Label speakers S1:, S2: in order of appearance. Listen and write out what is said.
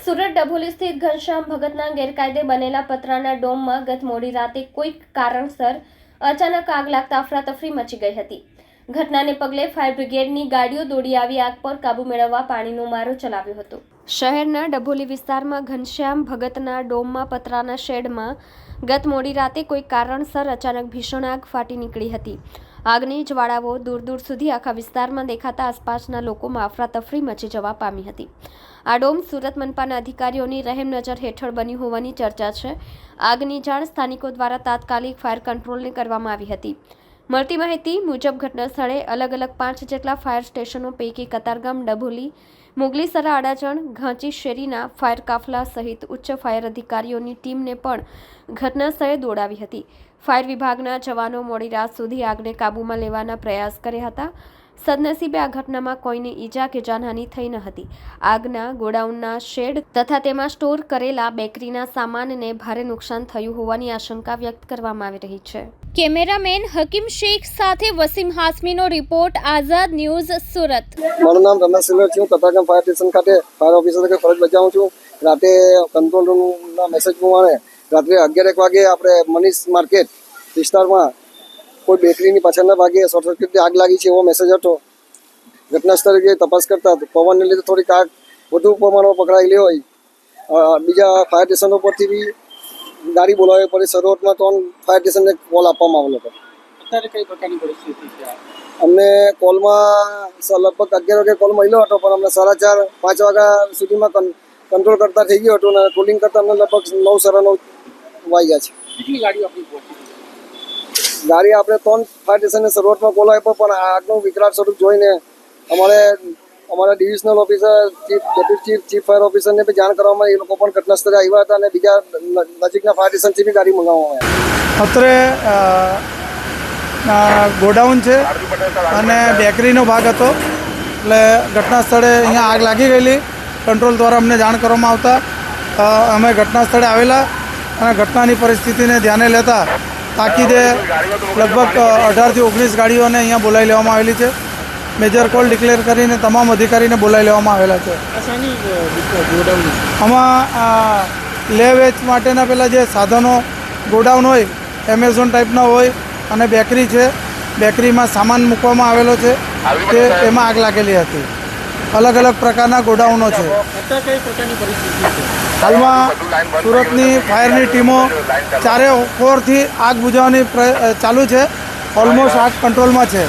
S1: સુરત ડભોલી સ્થિત ઘનશ્યામ ભગતના ગેરકાયદે બનેલા પતરાના ડોમમાં ગત મોડી રાતે કોઈક કારણસર અચાનક આગ લાગતા અફરાતફરી મચી ગઈ હતી। ઘટનાને પગલે ફાયર બ્રિગેડની ગાડીઓ દોડી આવી આગ પર કાબુ મેળવવા પાણીનો મારો ચલાવ્યો હતો। શહેરના ડભોલી વિસ્તારમાં ઘનશ્યામ ભગતના ડોમમાં પતરાના શેડમાં ગત મોડી રાતે કોઈ કારણસર અચાનક ભીષણ આગ ફાટી નીકળી હતી। આગની જ્વાળાઓ દૂર દૂર સુધી આખા વિસ્તારમાં દેખાતા આસપાસના લોકોમાં અફરાતફરી મચી જવા પામી હતી। આ ડોમ સુરત મનપાના અધિકારીઓની રહેમ નજર હેઠળ બની હોવાની ચર્ચા છે। આગની જાણ સ્થાનિકો દ્વારા તાત્કાલિક ફાયર કંટ્રોલને કરવામાં આવી હતી। મળતી માહિતી મુજબ ઘટના સ્થળે અલગ અલગ 5 જેટલા ફાયર સ્ટેશનો પૈકી કતારગામ, ડભોલી, મુગલીસરા, અડાજણ, ઘાંચી શેરીના ફાયર કાફલા સહિત ઉચ્ચ ફાયર અધિકારીઓની ટીમને પણ ઘટના સ્થળે દોડાવી હતી। ફાયર વિભાગના જવાનો મોડી રાત સુધી આગને કાબૂમાં લેવાના પ્રયાસ કર્યા હતા। સદનસીબે આ ઘટનામાં કોઈને ઈજા કે જાનહાનિ થઈ ન હતી। આગના ગોડાઉનના શેડ તથા તેમાં સ્ટોર કરેલા બેકરીના સામાનને ભારે નુકસાન થયું હોવાની આશંકા વ્યક્ત કરવામાં આવી રહી છે। કેમેરામેન હકીમ શેખ સાથે વસીમ હાસમીનો રિપોર્ટ, આઝાદ ન્યૂઝ, સુરત।
S2: મારું નામ રમેશ સિલ્વર છું। કતારગામ ફાયર સ્ટેશન ખાતે ફાયર ઓફિસર તરીકે ફરજ બજાવું છું। રાતે કંટ્રોલ રૂમના મેસેજ પ્રમાણે રાત્રે 11 વાગે આપણે મનીષ માર્કેટ વિસ્તારમાં કોઈ બેકરીની પાછળના ભાગે શોર્ટ સર્કિટથી આગ લાગી છે એવો મેસેજ હતો। ઘટના સ્થળે તપાસ કરતા પવનને લીધે થોડીક આગ વધુ પ્રમાણમાં પકડાયેલી હોય। બીજા ફાયર સ્ટેશનો પરથી બી ગાડી બોલાવવી પડી। શરૂઆતમાં તો ફાયર સ્ટેશનને કોલ આપવામાં આવેલો હતો।
S3: અત્યારે કઈ પ્રકારની પરિસ્થિતિ છે?
S2: અમને કોલમાં લગભગ 11 વાગે કોલ મળ્યો હતો, પણ અમને 4:30 5 વાગ્યા સુધીમાં કંટ્રોલ કરતા થઈ ગયો હતો અને કોલિંગ કરતા અમને લગભગ 9 સાડા 9 વાગ્યા છે।
S3: કેટલી ગાડીઓ આપણી પહોંચી?
S2: ગાડી આપણે 3 ફાયર સ્ટેશનને શરૂઆતમાં કોલ આપ્યો, પણ આગનું વિકરાળ સ્વરૂપ જોઈને અમારા divisional officer, deputy chief fire ઓફિસરને બી જાણ કરવામાં એ લોકો પણ ઘટના સ્થળે આવ્યા હતા અને બીજા નજીકના ફાયર સ્ટેશનથી બી ગાડી મંગાવવામાં આવી।
S4: અત્રે ગોડાઉન છે અને બેકરીનો ભાગ હતો, એટલે ઘટના સ્થળે અહીંયા આગ લાગી ગયેલી। કંટ્રોલ દ્વારા અમને જાણ કરવામાં આવતા અમે ઘટના સ્થળે આવેલા અને ઘટનાની પરિસ્થિતિને ધ્યાને લેતા તાકીદે લગભગ 18 થી 19 ગાડીઓને અહીંયા બોલાવી લેવામાં આવેલી છે। મેજર કોલ ડિક્લેર કરીને તમામ અધિકારીને બોલાવી લેવામાં આવેલા છે। આમાં લે વેચ માટેના પેલા જે સાધનો ગોડાઉન હોય, એમેઝોન ટાઈપના હોય અને બેકરી છે, બેકરીમાં સામાન મૂકવામાં આવેલો છે તે એમાં આગ લાગેલી હતી। અલગ અલગ પ્રકારના ગોડાઉનો છે। હાલમાં સુરતની ફાયરની ટીમો 4 થી આગ બુઝાવવાની ચાલુ છે। ઓલમોસ્ટ આગ કંટ્રોલમાં છે।